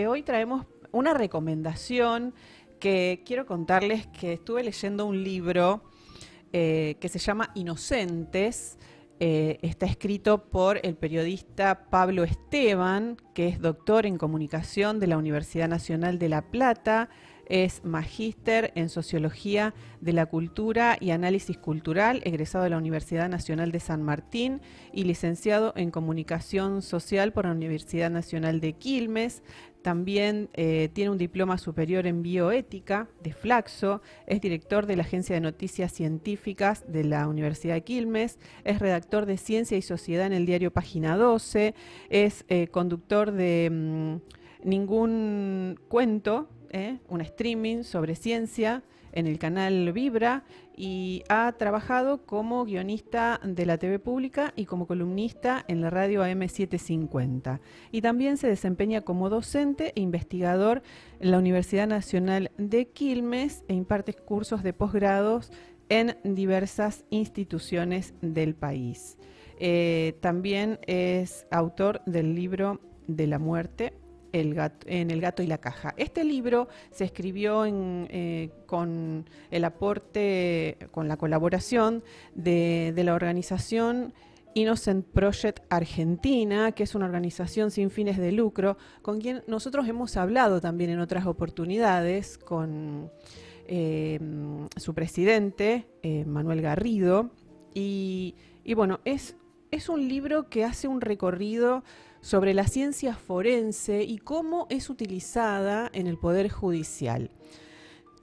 Hoy traemos una recomendación que quiero contarles que estuve leyendo un libro que se llama Inocentes. Está escrito por el periodista Pablo Esteban, que es doctor en comunicación de la Universidad Nacional de La Plata, es magíster en Sociología de la Cultura y Análisis Cultural, egresado de la Universidad Nacional de San Martín y licenciado en Comunicación Social por la Universidad Nacional de Quilmes. También tiene un diploma superior en bioética de Flaxo, es director de la Agencia de Noticias Científicas de la Universidad de Quilmes, es redactor de Ciencia y Sociedad en el diario Página 12, es conductor de Ningún Cuento, un streaming sobre ciencia en el canal Vibra, y ha trabajado como guionista de la TV pública y como columnista en la radio AM750. Y también se desempeña como docente e investigador en la Universidad Nacional de Quilmes e imparte cursos de posgrados en diversas instituciones del país. También es autor del libro de la muerte, en El gato y la caja. Este libro se escribió con el aporte, con la colaboración de la organización Innocent Project Argentina, que es una organización sin fines de lucro, con quien nosotros hemos hablado también en otras oportunidades, con su presidente, Manuel Garrido, y bueno, es un libro que hace un recorrido sobre la ciencia forense y cómo es utilizada en el Poder Judicial.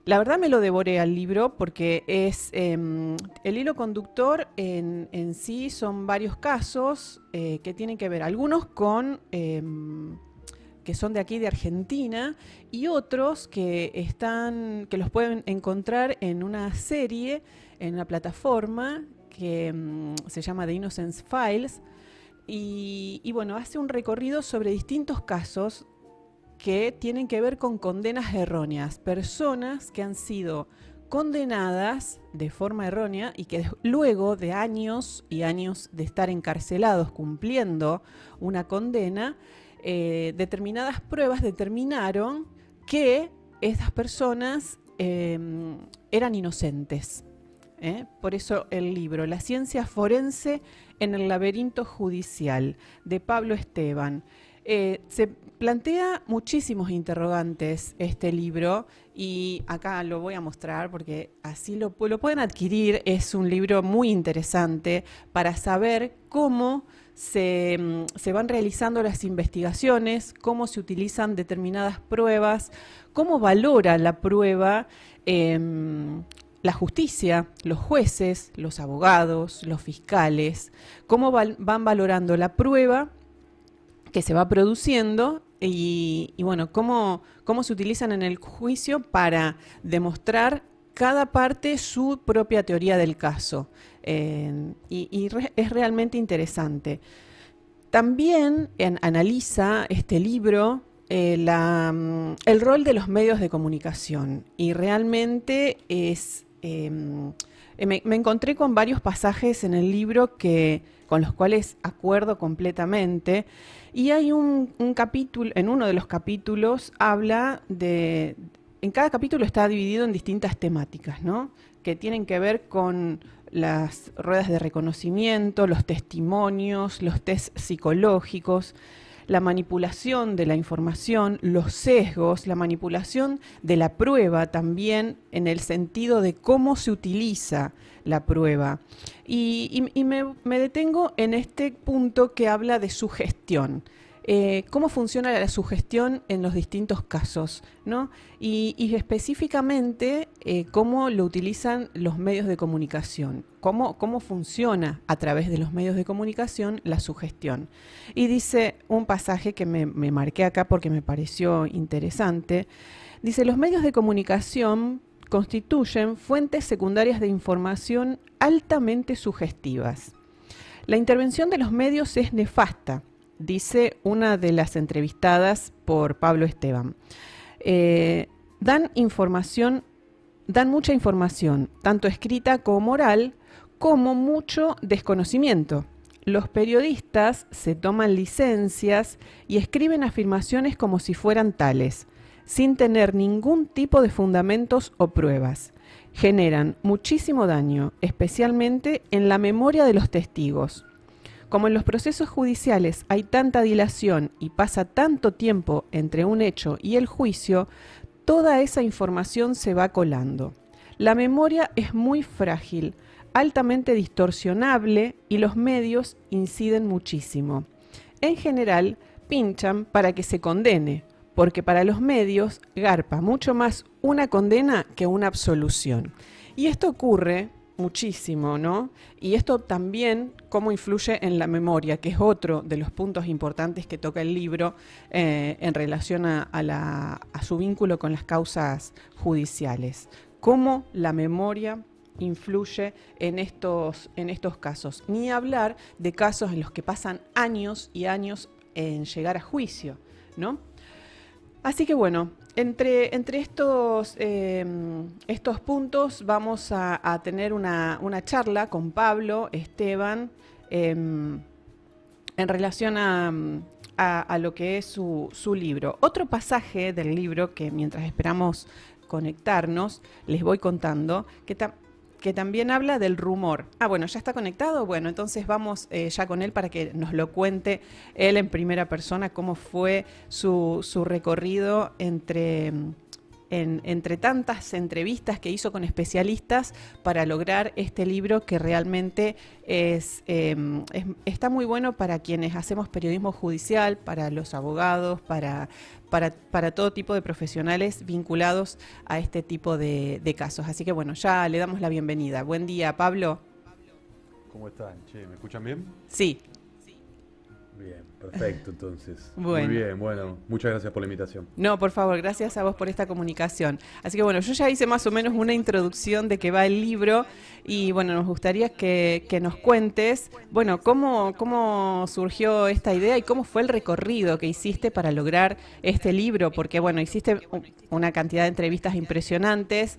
La verdad me lo devoré al libro porque es el hilo conductor en sí son varios casos que tienen que ver, algunos con que son de aquí de Argentina y otros que los pueden encontrar en una serie, en una plataforma que se llama The Innocence Files. Y bueno, hace un recorrido sobre distintos casos que tienen que ver con condenas erróneas, personas que han sido condenadas de forma errónea y que luego de años y años de estar encarcelados cumpliendo una condena, determinadas pruebas determinaron que estas personas eran inocentes. Por eso el libro La ciencia forense en el laberinto judicial, de Pablo Esteban. Se plantea muchísimos interrogantes este libro y acá lo voy a mostrar porque así lo pueden adquirir. Es un libro muy interesante para saber cómo se van realizando las investigaciones, cómo se utilizan determinadas pruebas, cómo valora la prueba la justicia, los jueces, los abogados, los fiscales, cómo van valorando la prueba que se va produciendo y bueno, cómo se utilizan en el juicio para demostrar cada parte su propia teoría del caso. Es realmente interesante. También analiza este libro el rol de los medios de comunicación y realmente me encontré con varios pasajes en el libro con los cuales acuerdo completamente, y hay un capítulo, en uno de los capítulos habla en cada capítulo está dividido en distintas temáticas, ¿no? Que tienen que ver con las ruedas de reconocimiento, los testimonios, los test psicológicos, la manipulación de la información, los sesgos, la manipulación de la prueba también en el sentido de cómo se utiliza la prueba. Y me detengo en este punto que habla de sugestión. Cómo funciona la sugestión en los distintos casos, ¿no? Y específicamente cómo lo utilizan los medios de comunicación, cómo funciona a través de los medios de comunicación la sugestión. Y dice un pasaje que me marqué acá porque me pareció interesante. Dice: los medios de comunicación constituyen fuentes secundarias de información altamente sugestivas. La intervención de los medios es nefasta, dice una de las entrevistadas por Pablo Esteban. Dan mucha información, tanto escrita como oral, como mucho desconocimiento. los periodistas se toman licencias y escriben afirmaciones como si fueran tales, sin tener ningún tipo de fundamentos o pruebas. Generan muchísimo daño, especialmente en la memoria de los testigos. Como en los procesos judiciales hay tanta dilación y pasa tanto tiempo entre un hecho y el juicio, toda esa información se va colando. La memoria es muy frágil, altamente distorsionable y los medios inciden muchísimo. En general, pinchan para que se condene, porque para los medios garpa mucho más una condena que una absolución. Y esto ocurre muchísimo, ¿no? Y esto también cómo influye en la memoria, que es otro de los puntos importantes que toca el libro en relación a su vínculo con las causas judiciales. Cómo la memoria influye en estos casos. Ni hablar de casos en los que pasan años y años en llegar a juicio, ¿no? Así que bueno, entre estos puntos vamos a tener una charla con Pablo Esteban en relación a lo que es su libro. Otro pasaje del libro que mientras esperamos conectarnos, les voy contando, que también habla del rumor. Ah, bueno, ¿ya está conectado? Bueno, entonces vamos ya con él para que nos lo cuente él en primera persona, cómo fue su recorrido entre tantas entrevistas que hizo con especialistas para lograr este libro que realmente está muy bueno para quienes hacemos periodismo judicial, para los abogados, para todo tipo de profesionales vinculados a este tipo de casos. Así que bueno, ya le damos la bienvenida. Buen día, Pablo. ¿Cómo están? Che, ¿me escuchan bien? Sí. Bien, perfecto, entonces. Bueno. Muy bien, bueno, muchas gracias por la invitación. No, por favor, gracias a vos por esta comunicación. Así que bueno, yo ya hice más o menos una introducción de qué va el libro y bueno, nos gustaría que nos cuentes, bueno, cómo surgió esta idea y cómo fue el recorrido que hiciste para lograr este libro, porque bueno, hiciste una cantidad de entrevistas impresionantes,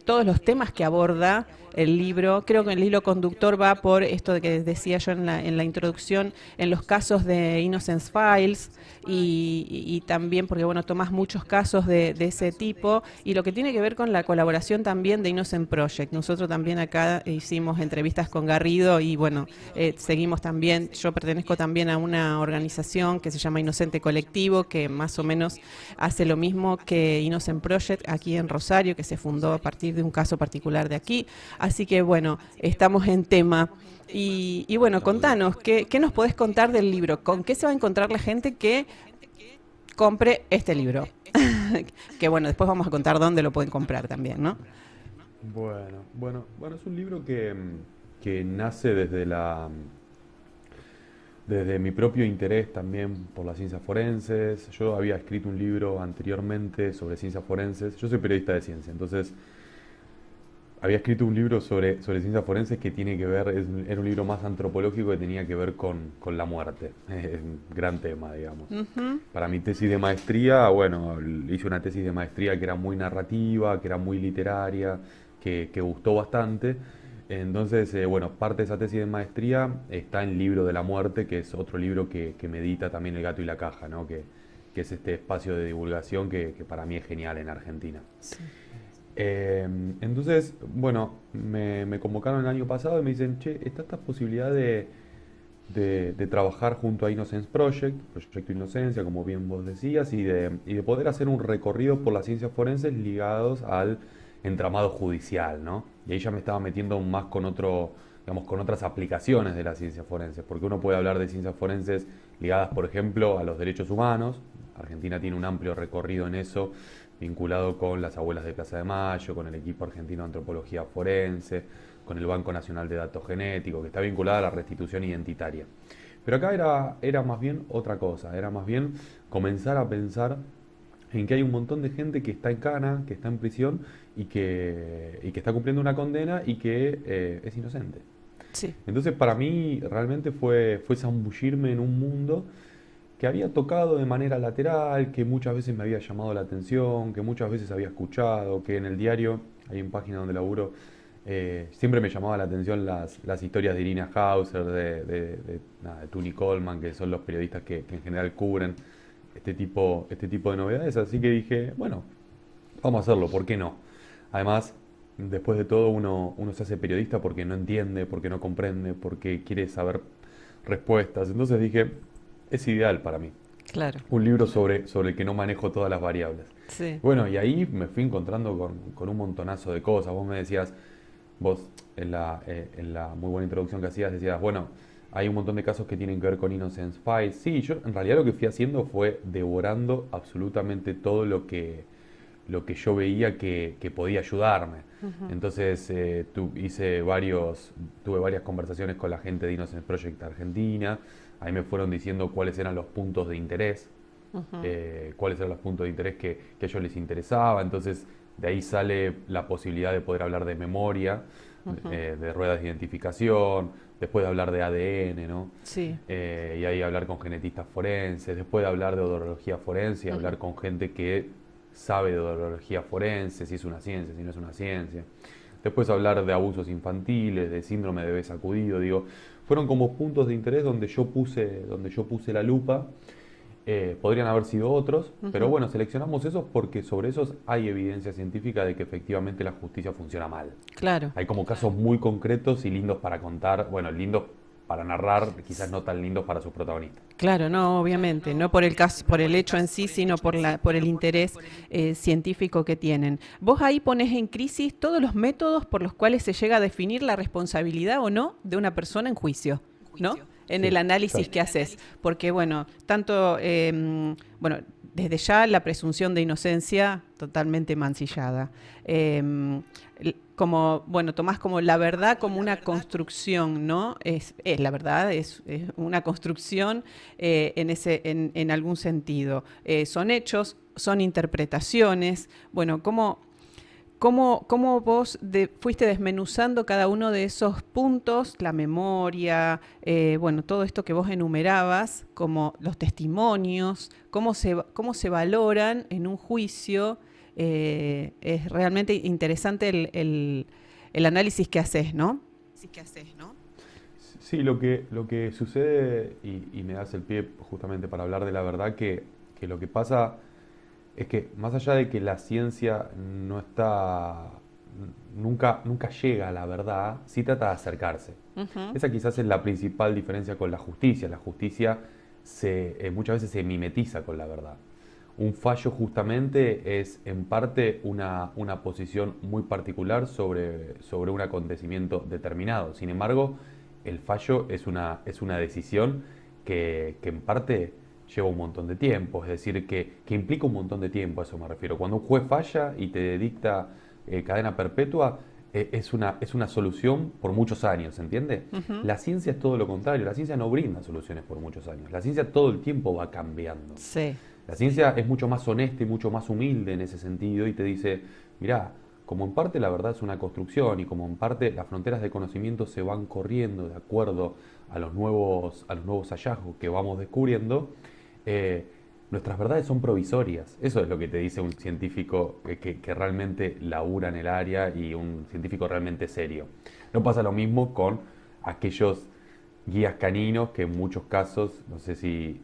todos los temas que aborda el libro, creo que el hilo conductor va por esto de que decía yo en la introducción, en los casos de Innocence Files y también porque bueno, tomás muchos casos de ese tipo y lo que tiene que ver con la colaboración también de Innocent Project. Nosotros también acá hicimos entrevistas con Garrido y bueno, seguimos también, yo pertenezco también a una organización que se llama Inocente Colectivo, que más o menos hace lo mismo que Innocent Project aquí en Rosario, que se fundó a partir de un caso particular de aquí. Así que bueno, estamos en tema. Y bueno, contanos, ¿qué nos podés contar del libro? ¿Con qué se va a encontrar la gente que compre este libro? Que bueno, después vamos a contar dónde lo pueden comprar también, ¿no? Bueno, es un libro que nace desde mi propio interés también por las ciencias forenses. Yo había escrito un libro anteriormente sobre ciencias forenses. Yo soy periodista de ciencia, entonces había escrito un libro sobre ciencias forenses que tiene que ver, era un libro más antropológico que tenía que ver con la muerte. Es un gran tema, digamos. Ujú. Para mi tesis de maestría, bueno, hice una tesis de maestría que era muy narrativa, que era muy literaria, que gustó bastante. Entonces, bueno, parte de esa tesis de maestría está en el Libro de la Muerte, que es otro libro que medita también El gato y la caja, ¿no? Que es este espacio de divulgación que para mí es genial en Argentina. Sí. Entonces, bueno, me convocaron el año pasado y me dicen, che, está esta posibilidad de trabajar junto a Innocence Project, Proyecto Inocencia, como bien vos decías, y de poder hacer un recorrido por las ciencias forenses ligados al entramado judicial, ¿no? Y ahí ya me estaba metiendo más con digamos, con otras aplicaciones de las ciencias forenses, porque uno puede hablar de ciencias forenses ligadas, por ejemplo, a los derechos humanos. Argentina tiene un amplio recorrido en eso, vinculado con las abuelas de Plaza de Mayo, con el equipo argentino de antropología forense, con el Banco Nacional de Datos Genéticos, que está vinculada a la restitución identitaria. Pero acá era más bien otra cosa, era más bien comenzar a pensar en que hay un montón de gente que está en cana, que está en prisión y que está cumpliendo una condena y que es inocente. Sí. Entonces para mí realmente fue zambullirme en un mundo que había tocado de manera lateral, que muchas veces me había llamado la atención, que muchas veces había escuchado, que en el diario, hay una página donde laburo, Siempre me llamaba la atención las historias de Irina Hauser, de Tony Coleman, que son los periodistas que en general cubren este tipo de novedades. Así que dije, bueno, vamos a hacerlo, ¿por qué no? Además, después de todo, uno se hace periodista porque no entiende, porque no comprende, porque quiere saber respuestas. Entonces dije, es ideal para mí. Claro. Un libro sobre el que no manejo todas las variables. Sí. Bueno, y ahí me fui encontrando con un montonazo de cosas. Vos me decías, vos en la muy buena introducción que hacías, decías, bueno, hay un montón de casos que tienen que ver con Innocence Files. Sí, yo en realidad lo que fui haciendo fue devorando absolutamente todo lo que yo veía que podía ayudarme. Ujú. Entonces tuve varias conversaciones con la gente de Innocence Project Argentina. Ahí me fueron diciendo cuáles eran los puntos de interés, Ujú. cuáles eran los puntos de interés que a ellos les interesaba. Entonces de ahí sale la posibilidad de poder hablar de memoria, Ujú. de ruedas de identificación, después de hablar de ADN, ¿no? Sí. Y ahí hablar con genetistas forenses, después de hablar de odorología forense, y Ujú. hablar con gente que sabe de odorología forense, si es una ciencia, si no es una ciencia. Después hablar de abusos infantiles, de síndrome de bebé sacudido, digo, fueron como puntos de interés donde yo puse la lupa. Podrían haber sido otros, pero Ujú. bueno, seleccionamos esos porque sobre esos hay evidencia científica de que efectivamente la justicia funciona mal. Claro. Hay como casos muy concretos y lindos para contar, bueno, lindos para narrar, quizás no tan lindos para sus protagonistas. Claro, no, obviamente, no por el caso, por el hecho en sí, sino por el interés científico que tienen. Vos ahí pones en crisis todos los métodos por los cuales se llega a definir la responsabilidad o no de una persona en juicio, ¿no? En el Sí, análisis exacto. que haces, porque bueno, tanto, bueno, desde ya la presunción de inocencia totalmente mancillada. Como, bueno, tomás como la verdad como una construcción, ¿no? Es la verdad, es una construcción en algún sentido. Son hechos, son interpretaciones. Bueno, ¿cómo vos fuiste desmenuzando cada uno de esos puntos, la memoria, bueno, todo esto que vos enumerabas, como los testimonios, cómo se valoran en un juicio? Es realmente interesante el análisis que haces, ¿no? Sí, lo que sucede, y me das el pie justamente para hablar de la verdad, que lo que pasa es que más allá de que la ciencia no está, nunca llega a la verdad, sí trata de acercarse. Ujú. Esa quizás es la principal diferencia con la justicia. La justicia muchas veces se mimetiza con la verdad. Un fallo justamente es en parte una posición muy particular sobre un acontecimiento determinado. Sin embargo, el fallo es una decisión que en parte lleva un montón de tiempo, es decir, que implica un montón de tiempo, a eso me refiero. Cuando un juez falla y te dicta cadena perpetua, es una solución por muchos años, ¿entiende? Ujú. La ciencia es todo lo contrario, la ciencia no brinda soluciones por muchos años, la ciencia todo el tiempo va cambiando. Sí. La ciencia es mucho más honesta y mucho más humilde en ese sentido y te dice, mirá, como en parte la verdad es una construcción y como en parte las fronteras de conocimiento se van corriendo de acuerdo a los nuevos hallazgos que vamos descubriendo, eh, nuestras verdades son provisorias. Eso es lo que te dice un científico que realmente labura en el área y un científico realmente serio. No pasa lo mismo con aquellos guías caninos que en muchos casos, no sé si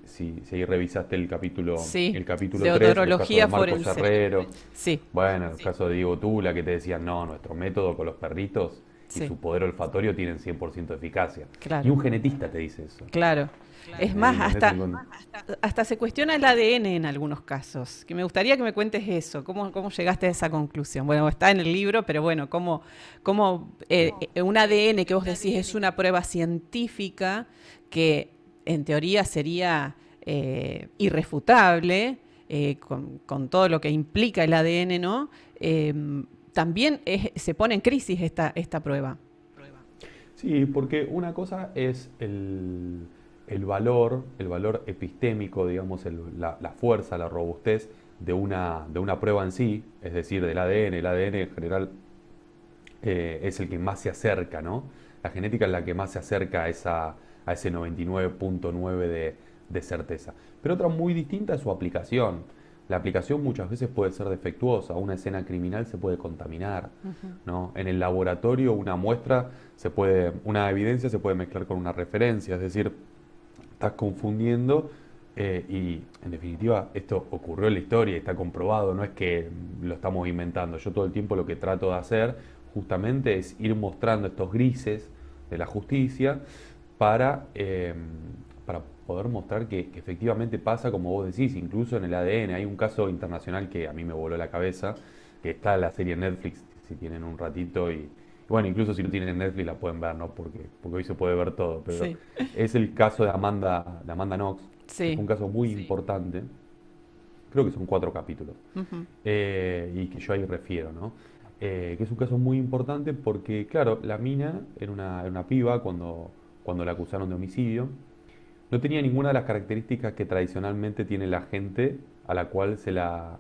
ahí revisaste Sí, el capítulo de 3 los casos de odorología Marcos forense. Herrero, Sí, bueno, el caso de Diego Tula que te decían, no, nuestro método con los perritos y sí, su poder olfatorio tienen 100% de eficacia. Y claro, un genetista te dice eso. claro. Es más, ¿Entendés? hasta se cuestiona el ADN en algunos casos. Que me gustaría que me cuentes eso. ¿Cómo llegaste a esa conclusión? Bueno, está en el libro, pero bueno, un ADN que vos decís es una prueba científica que en teoría sería irrefutable, con todo lo que implica el ADN, ¿no? También se pone en crisis esta prueba. Sí, porque una cosa es el valor epistémico, digamos, la fuerza, la robustez de una prueba en sí, es decir, del ADN. El ADN en general es el que más se acerca, ¿no? La genética es la que más se acerca a ese 99.9 de certeza. Pero otra muy distinta es su aplicación. la aplicación muchas veces puede ser defectuosa, una escena criminal se puede contaminar, Ujú. ¿no? En el laboratorio una evidencia se puede mezclar con una referencia, es decir, estás confundiendo y en definitiva esto ocurrió en la historia y está comprobado, no es que lo estamos inventando. Yo todo el tiempo lo que trato de hacer justamente es ir mostrando estos grises de la justicia para, para poder mostrar que efectivamente pasa como vos decís, incluso en el ADN. Hay un caso internacional que a mí me voló la cabeza, que está en la serie Netflix, si tienen un ratito y bueno, incluso si no tienen Netflix la pueden ver, ¿no? Porque hoy se puede ver todo, pero Sí, es el caso de Amanda Knox, que fue sí. un caso muy importante, creo que son 4 capítulos, Ujú. y que yo ahí refiero, ¿no? Que es un caso muy importante porque, claro, la mina era una piba cuando la acusaron de homicidio, no tenía ninguna de las características que tradicionalmente tiene la gente a la cual se la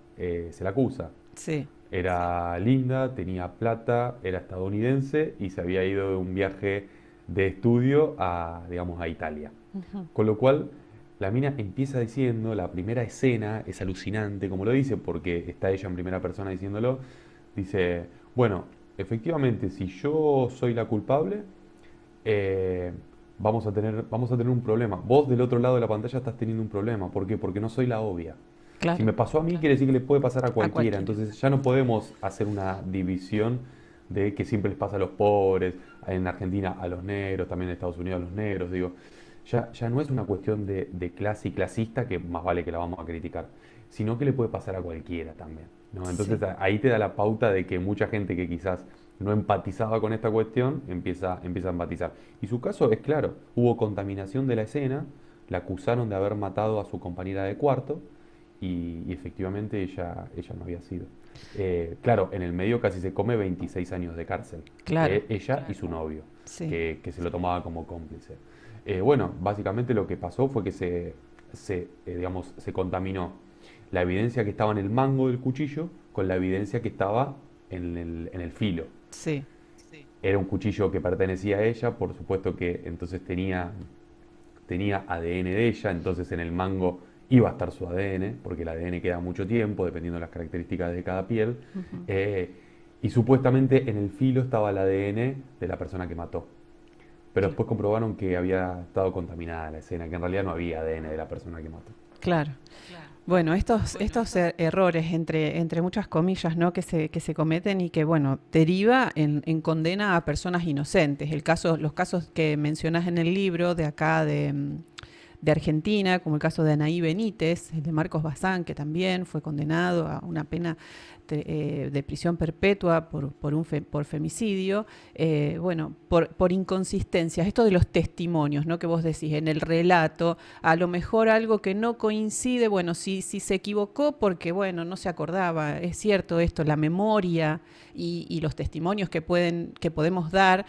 acusa. Sí. Era linda, tenía plata, era estadounidense y se había ido de un viaje de estudio a, digamos, a Italia. Ujú. Con lo cual, la mina empieza diciendo, la primera escena es alucinante, como lo dice, porque está ella en primera persona diciéndolo. Dice, bueno, efectivamente, si yo soy la culpable, eh, vamos a tener un problema. Vos del otro lado de la pantalla estás teniendo un problema. ¿Por qué? Porque no soy la obvia. Si Claro, me pasó a mí, quiere decir que le puede pasar a a cualquiera. cualquiera. Entonces ya no podemos hacer una división de que siempre les pasa a los pobres, en Argentina a los negros, también en Estados Unidos a los negros. Digo, ya no es una cuestión de clase y clasista que más vale que la vamos a criticar, sino que le puede pasar a cualquiera también, ¿no? Entonces Sí, ahí te da la pauta de que mucha gente que quizás no empatizaba con esta cuestión empieza a empatizar. Y su caso es claro, hubo contaminación de la escena, la acusaron de haber matado a su compañera de cuarto y efectivamente ella no había sido. Claro, en el medio casi se come 26 años de cárcel, claro, ella y su novio, sí, que se lo tomaba como cómplice. Bueno, básicamente lo que pasó fue que digamos, se contaminó la evidencia que estaba en el mango del cuchillo con la evidencia que estaba en el filo. sí, Era un cuchillo que pertenecía a ella, por supuesto que entonces tenía ADN de ella, entonces en el mango iba a estar su ADN, porque el ADN queda mucho tiempo, dependiendo de las características de cada piel, ujú, eh, y supuestamente en el filo estaba el ADN de la persona que mató. Pero cl- después comprobaron que había estado contaminada la escena, que en realidad no había ADN de la persona que mató. claro. Bueno, estos errores, entre muchas comillas, ¿no? Que se cometen y que, bueno, deriva en condena a personas inocentes. Los casos que mencionas en el libro de acá de Argentina, como el caso de Anaí Benítez, el de Marcos Bazán, que también fue condenado a una pena de prisión perpetua por femicidio, bueno, por inconsistencias, esto de los testimonios, ¿no? Que vos decís en el relato, a lo mejor algo que no coincide, bueno, si se equivocó porque, bueno, no se acordaba, es cierto esto, la memoria y los testimonios que podemos dar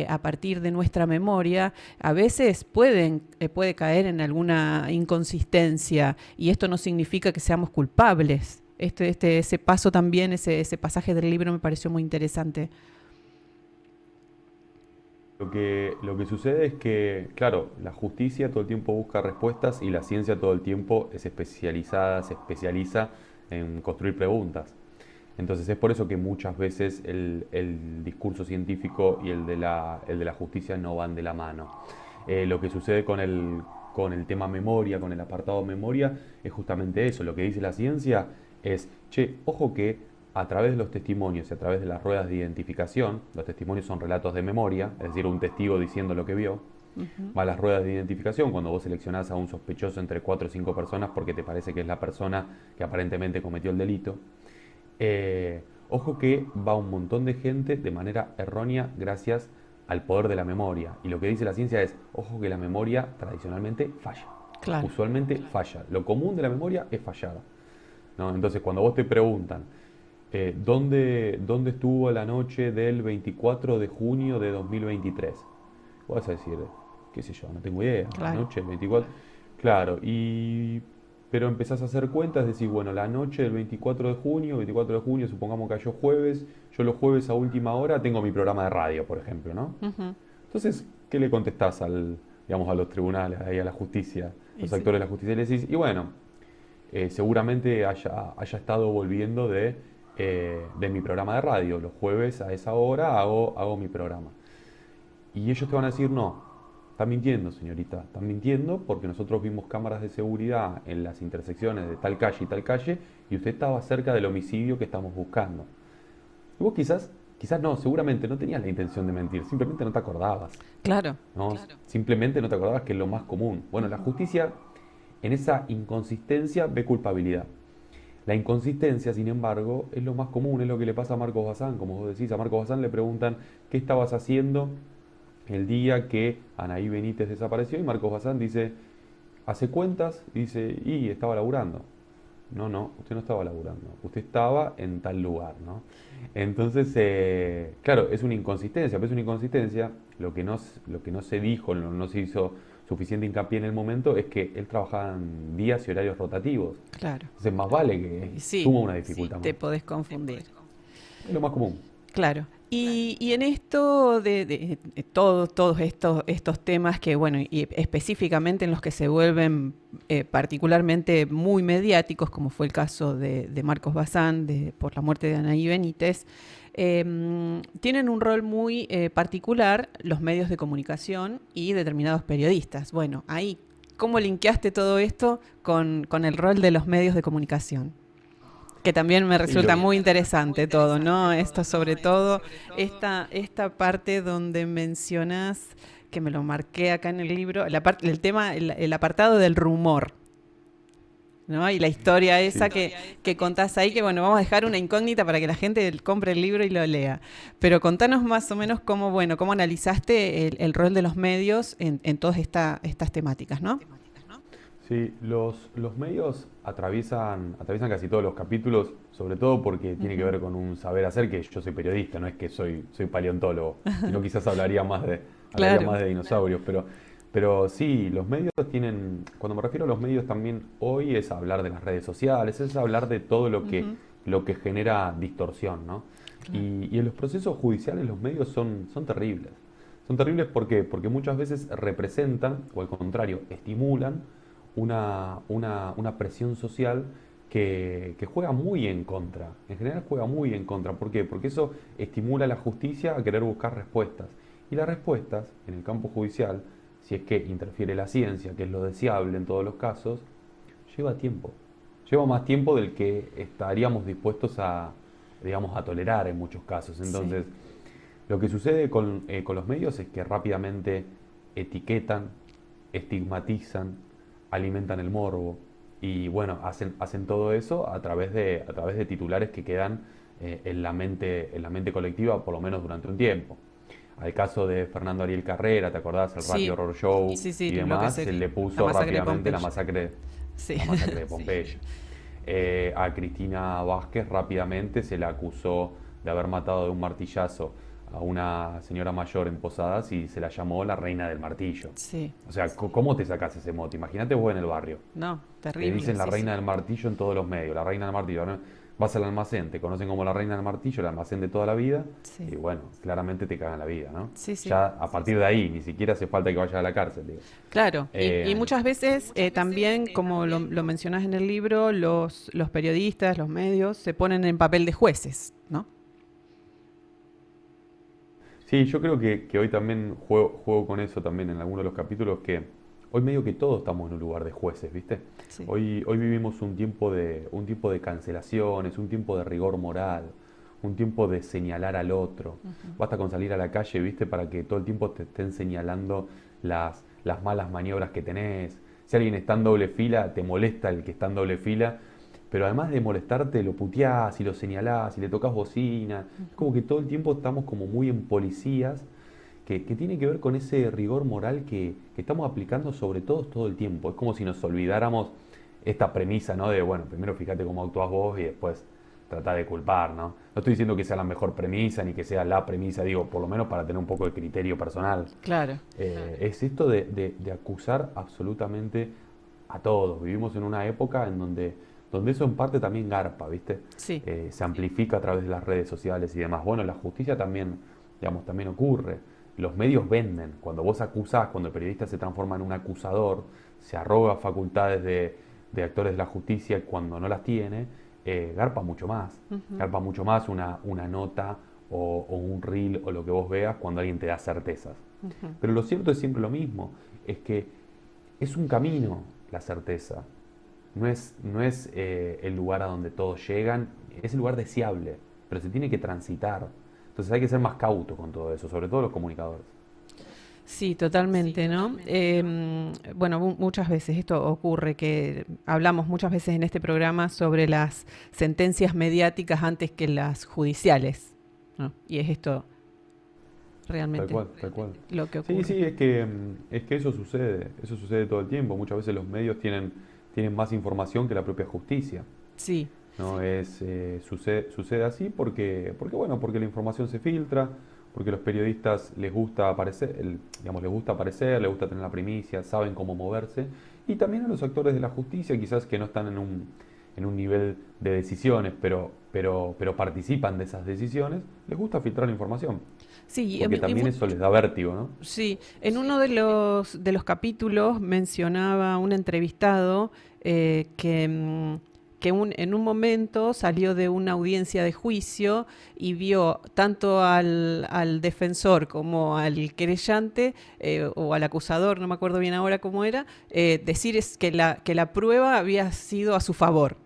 a partir de nuestra memoria, a veces puede caer en alguna inconsistencia y esto no significa que seamos culpables. Ese paso también, ese pasaje del libro me pareció muy interesante. Lo que sucede es que, claro, la justicia todo el tiempo busca respuestas y la ciencia todo el tiempo es especializada, se especializa en construir preguntas. Entonces es por eso que muchas veces el discurso científico y el de la justicia no van de la mano. Lo que sucede con el tema memoria, con el apartado memoria, es justamente eso. Lo que dice la ciencia es, che, ojo que a través de los testimonios y a través de las ruedas de identificación, los testimonios son relatos de memoria, es decir, un testigo diciendo lo que vio, Ujú. va a las ruedas de identificación cuando vos seleccionás a un sospechoso entre 4 o 5 personas porque te parece que es la persona que aparentemente cometió el delito. Ojo que va un montón de gente de manera errónea gracias al poder de la memoria. Y lo que dice la ciencia es, ojo que la memoria tradicionalmente falla. Claro, Usualmente falla. Lo común de la memoria es fallada, ¿no? Entonces cuando vos te preguntan, ¿dónde estuvo la noche del 24 de junio de 2023? Vos vas a decir, qué sé yo, no tengo idea, la claro, noche del 24. Claro, pero empezás a hacer cuentas, decís, bueno, la noche del 24 de junio, supongamos que cayó jueves, yo los jueves a última hora tengo mi programa de radio, por ejemplo, ¿no? ujú, Entonces, ¿qué le contestás digamos, a los tribunales, ahí a la justicia, y los sí, actores de la justicia? Y le decís, y bueno, seguramente haya estado volviendo de mi programa de radio. Los jueves a esa hora hago mi programa. Y ellos te van a decir, no, está mintiendo, señorita, están mintiendo porque nosotros vimos cámaras de seguridad en las intersecciones de tal calle y tal calle y usted estaba cerca del homicidio que estamos buscando. Y vos quizás no, seguramente no tenías la intención de mentir, simplemente no te acordabas, Claro. ¿no? Claro. Simplemente no te acordabas, que es lo más común. Bueno, la justicia en esa inconsistencia ve culpabilidad. La inconsistencia, sin embargo, es lo más común, es lo que le pasa a Marcos Bazán. Como vos decís, a Marcos Bazán le preguntan qué estabas haciendo el día que Anaí Benítez desapareció y Marcos Bazán dice, hace cuentas, dice, y estaba laburando. No, no, usted no estaba laburando, usted estaba en tal lugar, ¿no? Entonces, claro, es una inconsistencia, pero es una inconsistencia, lo que no se dijo, no se hizo suficiente hincapié en el momento, es que él trabajaba en días y horarios rotativos. Claro. Entonces, más vale que Sí, suma una dificultad te más. podés confundir. Es lo más común. Claro. Y en esto de todos estos temas que, bueno, y específicamente en los que se vuelven particularmente muy mediáticos, como fue el caso de Marcos Bazán, por la muerte de Anaí Benítez, tienen un rol muy particular los medios de comunicación y determinados periodistas. Bueno, ahí, ¿cómo linkeaste todo esto con el rol de los medios de comunicación? Que también me Y lo, resulta muy interesante todo, ¿no? Esto sobre todo, esta parte donde mencionas, que me lo marqué acá en el libro, el tema, el apartado del rumor, ¿no? Y la historia esa sí. que contás ahí, que bueno, vamos a dejar una incógnita para que la gente compre el libro y lo lea. Pero contanos más o menos cómo, bueno, cómo analizaste el rol de los medios en todas estas temáticas, ¿no? Sí, los medios atraviesan casi todos los capítulos, sobre todo porque tiene que Ujú. ver con un saber hacer, que yo soy periodista, no es que soy paleontólogo, sino quizás hablaría Claro. más de dinosaurios, pero sí, los medios tienen, cuando me refiero a los medios también hoy es hablar de las redes sociales, es hablar de todo Ujú. lo que genera distorsión, ¿no? Claro. Y en los procesos judiciales los medios son terribles. Son terribles porque muchas veces representan, o al contrario, estimulan una presión social que juega muy en contra. En general juega muy en contra. ¿Por qué? Porque eso estimula a la justicia a querer buscar respuestas. Y las respuestas, en el campo judicial, si es que interfiere la ciencia, que es lo deseable en todos los casos, lleva tiempo. Lleva más tiempo del que estaríamos dispuestos digamos, a tolerar en muchos casos. Sí. Entonces, lo que sucede con los medios es que rápidamente etiquetan, estigmatizan, alimentan el morbo y bueno, hacen todo eso a través de titulares que quedan en la mente colectiva por lo menos durante un tiempo. Al caso de Fernando Ariel Carrera, ¿te acordás? El Rapid Sí, Horror Show sí, sí, y lo que demás, sé, se le la puso masacre de rápidamente Pompeya. Sí, la masacre de Pompeya. A Cristina Vázquez rápidamente se la acusó de haber matado de un martillazo a una señora mayor en Posadas y se la llamó la reina del martillo. sí. O sea, ¿cómo te sacás ese mote? Imagínate vos en el barrio. No, Te terrible, dicen la sí, sí. reina del martillo en todos los medios, la reina del martillo, ¿no? Vas al almacén, te conocen como la reina del martillo, el almacén de toda la vida, Sí, y bueno, claramente te cagan la vida, ¿no? sí, sí. Ya a partir de ahí, ni siquiera hace falta que vayas a la cárcel, digo. Claro, y Eh, muchas veces también, como lo mencionas en el libro, los periodistas, los medios, se ponen en papel de jueces, ¿no? Sí, yo creo que hoy también juego con eso también en algunos de los capítulos, que hoy medio que todos estamos en un lugar de jueces, ¿viste? Sí. Hoy vivimos un tiempo de cancelaciones, un tiempo de rigor moral, un tiempo de señalar al otro. Ujú. Basta con salir a la calle, ¿viste? Para que todo el tiempo te estén señalando las malas maniobras que tenés. Si alguien está en doble fila, te molesta el que está en doble fila, pero además de molestarte, lo puteás y lo señalás y le tocas bocina. Es como que todo el tiempo estamos como muy en policías, que tiene que ver con ese rigor moral que estamos aplicando sobre todos todo el tiempo. Es como si nos olvidáramos esta premisa, ¿no? De, bueno, primero fíjate cómo actúas vos y después trata de culpar, ¿no? No estoy diciendo que sea la mejor premisa ni que sea la premisa, digo, por lo menos para tener un poco de criterio personal. Claro, Es esto de acusar absolutamente a todos. Vivimos en una época en donde eso en parte también garpa, ¿viste? sí, Se amplifica a través de las redes sociales y demás. Bueno, la justicia también, digamos, también ocurre. Los medios venden. Cuando vos acusás, cuando el periodista se transforma en un acusador, se arroga facultades de actores de la justicia cuando no las tiene, garpa mucho más. Garpa mucho más una nota o un reel o lo que vos veas cuando alguien te da certezas. Pero lo cierto es siempre lo mismo, es que es un camino la certeza. No es el lugar a donde todos llegan, es el lugar deseable, pero se tiene que transitar. Entonces hay que ser más cauto con todo eso, sobre todo los comunicadores. Sí, totalmente, ¿no? Bueno, muchas veces esto ocurre, que hablamos muchas veces en este programa sobre las sentencias mediáticas antes que las judiciales, ¿no? Y es esto Tal realmente cual, tal cual. lo que Sí, ocurre. sí, es que eso sucede todo el tiempo. Muchas veces los medios tienen más información que la propia justicia. Sí, ¿No? Sucede así bueno, porque la información se filtra, porque los periodistas les gusta aparecer, digamos, les gusta aparecer, les gusta tener la primicia, saben cómo moverse, y también a los actores de la justicia, quizás que no están en un nivel de decisiones, pero participan de esas decisiones, les gusta filtrar la información, sí, porque también eso les da vértigo, ¿no? sí, en uno de los capítulos mencionaba un entrevistado en un momento salió de una audiencia de juicio y vio tanto al defensor como al querellante o al acusador, no me acuerdo bien ahora cómo era, decir que la prueba había sido a su favor.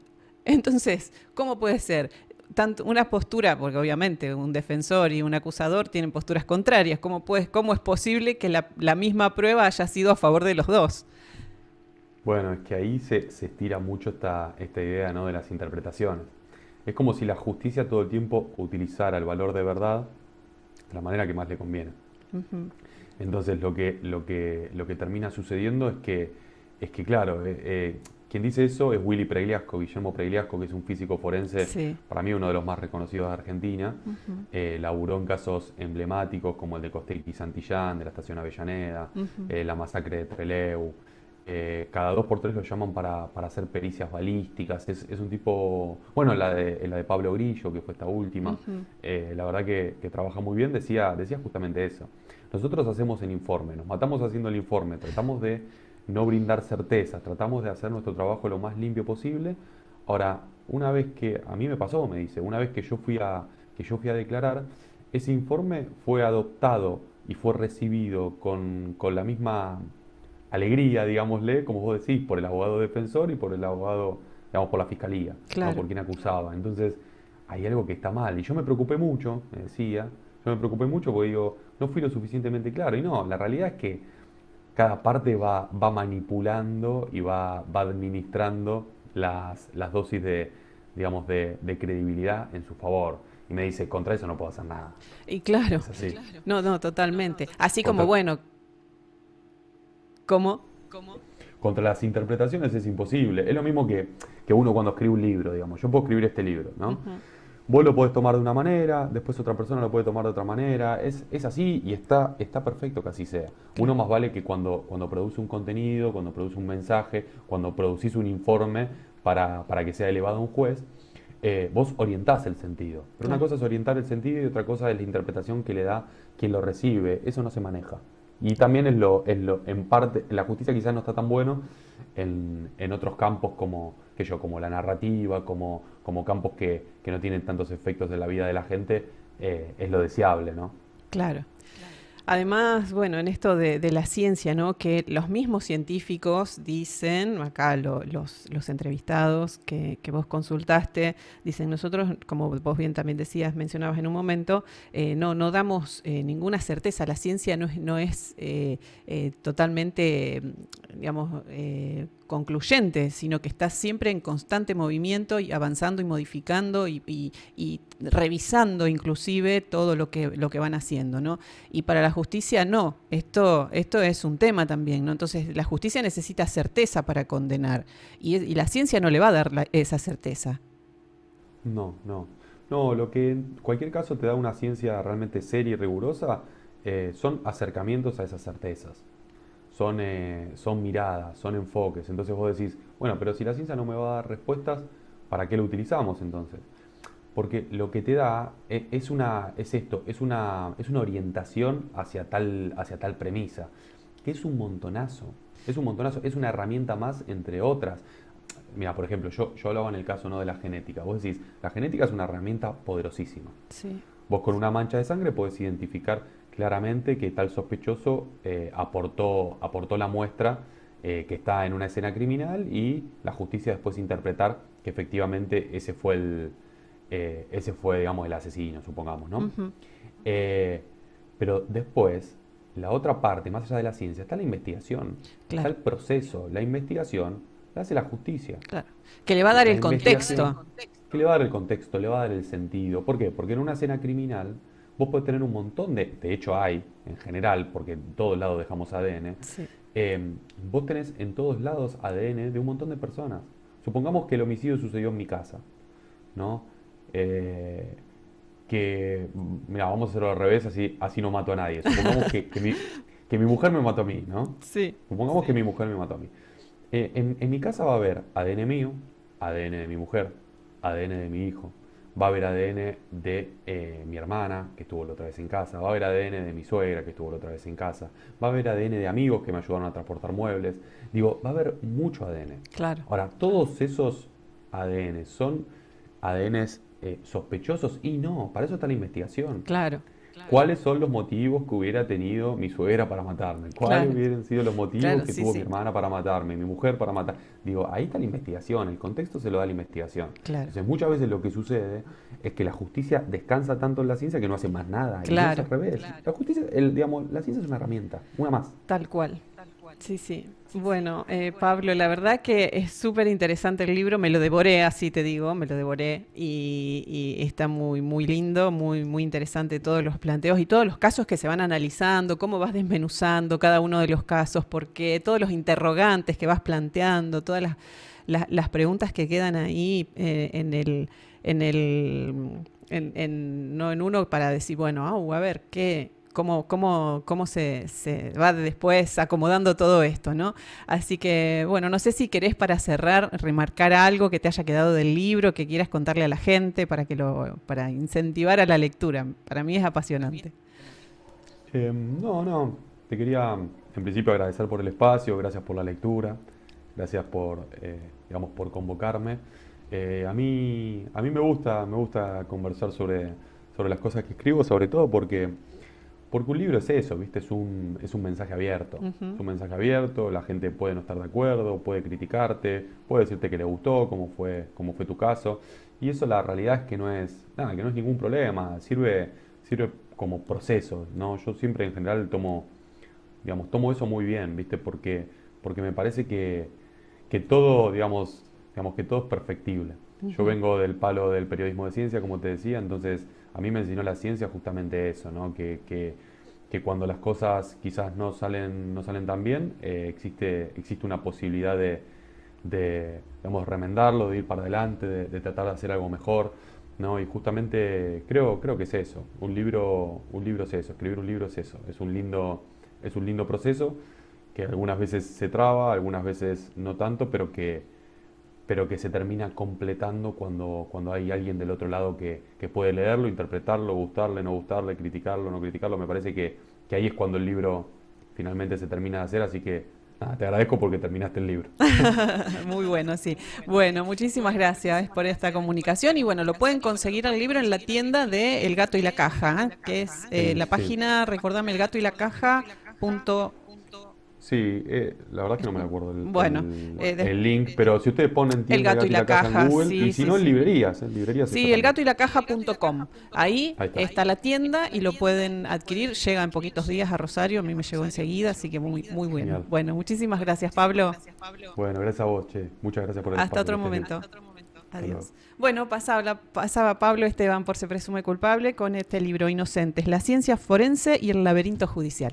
Entonces, ¿cómo puede ser? Tanto una postura, porque obviamente un defensor y un acusador tienen posturas contrarias. ¿Cómo es posible que la misma prueba haya sido a favor de los dos? Bueno, es que ahí se estira mucho esta idea, ¿no? De las interpretaciones. Es como si la justicia todo el tiempo utilizara el valor de verdad de la manera que más le conviene. Ujú. Entonces lo que termina sucediendo es que claro, quien dice eso es Willy Pregliasco, Guillermo Pregliasco, que es un físico forense, Sí. para mí uno de los más reconocidos de Argentina. Ujú. Laburó en casos emblemáticos como el de Costel y Santillán, de la estación Avellaneda, Ujú. la masacre de Trelew. Cada dos por tres lo llaman para hacer pericias balísticas. Es un tipo, bueno, la de Pablo Grillo, que fue esta última, Ujú. la verdad que trabaja muy bien, decía justamente eso. Nosotros hacemos el informe, nos matamos haciendo el informe, tratamos de no brindar certezas, tratamos de hacer nuestro trabajo lo más limpio posible. Ahora, una vez que, a mí me pasó, me dice, una vez que yo fui a declarar, ese informe fue adoptado y fue recibido con la misma alegría, digámosle, como vos decís, por el abogado defensor y por el abogado, digamos, por la fiscalía, ¿no? Claro. Por quien acusaba. Entonces, hay algo que está mal. Y yo me preocupé mucho, me decía, yo me preocupé mucho porque digo, no fui lo suficientemente claro. Y no, la realidad es que cada parte va manipulando y va administrando las dosis digamos, de credibilidad en su favor. Y me dice, contra eso no puedo hacer nada. Y claro, Es así. no, no, totalmente. Así como, Contra, bueno, como, contra las interpretaciones es imposible. Es lo mismo que uno cuando escribe un libro, digamos. Yo puedo escribir este libro, ¿no? ujú, Vos lo podés tomar de una manera, después otra persona lo puede tomar de otra manera. Es así y está perfecto que así sea. Uno claro, más vale que cuando produce un contenido, cuando produce un mensaje, cuando producís un informe para que sea elevado a un juez, vos orientás el sentido. Pero una claro. cosa es orientar el sentido y otra cosa es la interpretación que le da quien lo recibe. Eso no se maneja. Y también en parte, la justicia quizás no está tan bueno en otros campos como la narrativa, como campos que no tienen tantos efectos en la vida de la gente, es lo deseable, ¿no? Claro. Además, bueno, en esto de la ciencia, ¿no? Que los mismos científicos dicen, acá los entrevistados que vos consultaste, dicen, nosotros, como vos bien también decías, mencionabas en un momento, no damos ninguna certeza. La ciencia no es totalmente, digamos, concluyente, sino que está siempre en constante movimiento y avanzando y modificando y revisando inclusive todo lo que van haciendo, ¿no? Y para la justicia no, esto es un tema también, ¿no? Entonces la justicia necesita certeza para condenar y la ciencia no le va a dar esa certeza. No, no. No, lo que en cualquier caso te da una ciencia realmente seria y rigurosa son acercamientos a esas certezas. Son miradas, son enfoques. Entonces vos decís, bueno, pero si la ciencia no me va a dar respuestas, ¿para qué lo utilizamos entonces? Porque lo que te da es una orientación hacia tal premisa, que es un montonazo, es una herramienta más entre otras. mira, por ejemplo, yo hablaba en el caso no de la genética. Vos decís, la genética es una herramienta poderosísima. Sí, Vos con una mancha de sangre podés identificar claramente que tal sospechoso aportó la muestra que está en una escena criminal y la justicia después interpretar que efectivamente ese fue, digamos, el asesino, supongamos, ¿no? ujú, Eh, pero después, la otra parte, más allá de la ciencia, está la investigación, está claro, el proceso. La investigación la hace la justicia. claro. Que le va a dar La el investigación, contexto. ¿qué le va a dar el contexto? Le va a dar el sentido. ¿Por qué? Porque en una escena criminal vos podés tener un montón de hecho hay, en general, porque en todos lados dejamos ADN, Sí, eh, vos tenés en todos lados ADN de un montón de personas. Supongamos que el homicidio sucedió en mi casa, ¿no? Eh, mira, vamos a hacerlo al revés, así no mato a nadie. Supongamos que mi mujer me mató a mí, ¿no? sí, Supongamos que mi mujer me mató a mí. En mi casa va a haber ADN mío, ADN de mi mujer, ADN de mi hijo, va a haber ADN de mi hermana, que estuvo la otra vez en casa, va a haber ADN de mi suegra, que estuvo la otra vez en casa, va a haber ADN de amigos que me ayudaron a transportar muebles. Digo, va a haber mucho ADN. claro, Ahora, todos esos ADN son ADNs sospechosos y no, para eso está la investigación. claro, ¿Cuáles son los motivos que hubiera tenido mi suegra para matarme? ¿Cuáles claro, hubieran sido los motivos claro, que sí, tuvo mi sí, hermana para matarme, mi mujer para matar? Digo, ahí está la investigación, el contexto se lo da la investigación. claro, Entonces, muchas veces lo que sucede es que la justicia descansa tanto en la ciencia que no hace más nada. Y no es claro, al revés. La justicia, digamos, la ciencia es una herramienta, una más. tal cual. Sí, sí. Bueno, Pablo, la verdad que es súper interesante el libro, me lo devoré, así te digo, me lo devoré y está muy, muy lindo, muy, muy interesante todos los planteos y todos los casos que se van analizando, cómo vas desmenuzando cada uno de los casos, porque todos los interrogantes que vas planteando, todas las preguntas que quedan ahí en el, no en uno para decir, bueno, a ver, ¿qué? Cómo se va después acomodando todo esto, ¿no? Así que, bueno, no sé si querés para cerrar remarcar algo que te haya quedado del libro, que quieras contarle a la gente para incentivar a la lectura. Para mí es apasionante. No, no, te quería en principio agradecer por el espacio, gracias por la lectura, gracias digamos, por convocarme. A mí me gusta conversar sobre las cosas que escribo, sobre todo porque un libro es eso, ¿viste? Es un mensaje abierto. Es Ujú, un mensaje abierto, la gente puede no estar de acuerdo, puede criticarte, puede decirte que le gustó, como fue tu caso. Y eso la realidad es que no es nada, que no es ningún problema, sirve como proceso, ¿no? Yo siempre en general tomo eso muy bien, ¿viste? Porque me parece que todo, digamos que todo es perfectible. Yo ujú. vengo del palo del periodismo de ciencia, como te decía, entonces a mí me enseñó la ciencia justamente eso, ¿no? Que cuando las cosas quizás no salen tan bien, existe una posibilidad digamos, remendarlo, de ir para adelante, de tratar de hacer algo mejor, ¿no? Y justamente creo que es eso. Un libro es eso, escribir un libro es eso. Es un lindo proceso que algunas veces se traba, algunas veces no tanto, pero que se termina completando cuando hay alguien del otro lado que puede leerlo, interpretarlo, gustarle, no gustarle, criticarlo, no criticarlo. Me parece que ahí es cuando el libro finalmente se termina de hacer, así que nada, te agradezco porque terminaste el libro. Muy bueno, sí. Bueno, muchísimas gracias por esta comunicación y bueno, lo pueden conseguir el libro en la tienda de El Gato y la Caja, ¿eh? Que es la Sí. página, recordame, elgatoylacaja. Sí, la verdad es que no me acuerdo el, Bueno, el- des- el link, pero si ustedes ponen El tienda El Gato y Gato y la la Caja en Caja, Google, y sí, si sí, no sí. en librerías está Sí, también. elgatoylacaja.com. Ahí Ahí está. está la tienda y lo pueden adquirir. Llega en poquitos días a Rosario, a mí me llegó enseguida, así que muy, muy bueno. Genial. Bueno, muchísimas gracias, Pablo. Bueno, gracias a vos, che. Muchas gracias por el Hasta espacio, que otro estés bien. momento. Hasta luego. Adiós. Bueno, pasaba Pablo Esteban por Se presume culpable con este libro Inocentes, la ciencia forense y el laberinto judicial.